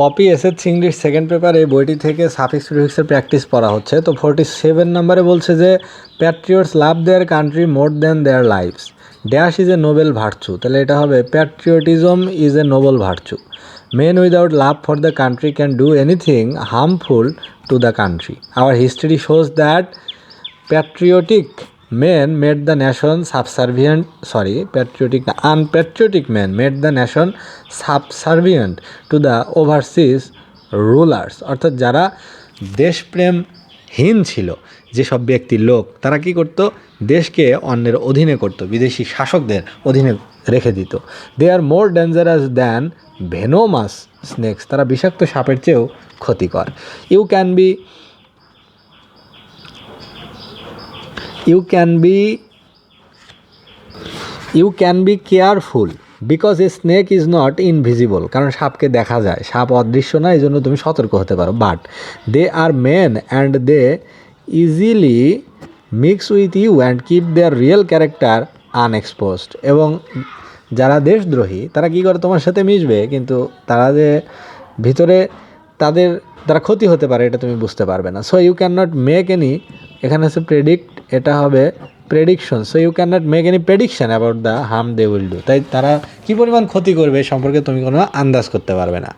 Poppy SSC English second পেপারে বইটি থেকে সাফিক্স প্রিফিক্সের প্র্যাকটিস পড়া হচ্ছে। তো 47 নম্বরে বলছে যে patriots love their country more than their lives, dash is a noble virtue. তাহলে এটা হবে patriotism is a noble virtue. Men without love for the country can do anything harmful to the country. Our history shows that patriotic men made the nation unpatriotic men made the nation subservient to the overseas rulers। অর্থাৎ যারা দেশপ্রেমহীন ছিল, যেসব ব্যক্তির লোক, তারা কি করত, দেশকে অন্যের অধীনে করত, বিদেশি শাসকদের অধীনে রেখে দিত। They are more dangerous than venomous snakes, তারা বিষাক্ত সাপের চেয়েও ক্ষতিকর। You can be careful because a snake is not invisible, কারণ সাপকে দেখা যায়, সাপ অদৃশ্য না, এই জন্য তুমি সতর্ক হতে পারো। But they are men and they easily mix with you and keep their real character unexposed. এবং যারা দেশদ্রোহী তারা কী করে, তোমার সাথে মিশবে, কিন্তু তারা যে ভিতরে তাদের দ্বারা ক্ষতি হতে পারে এটা তুমি বুঝতে পারবে না। So you can not make any, এখানে আছে প্রেডিক্ট, এটা হবে prediction. So you can not make any prediction about the harm they will do. তাই তারা কী পরিমাণ ক্ষতি করবে সম্পর্কে তুমি কোনো আন্দাজ করতে পারবে না।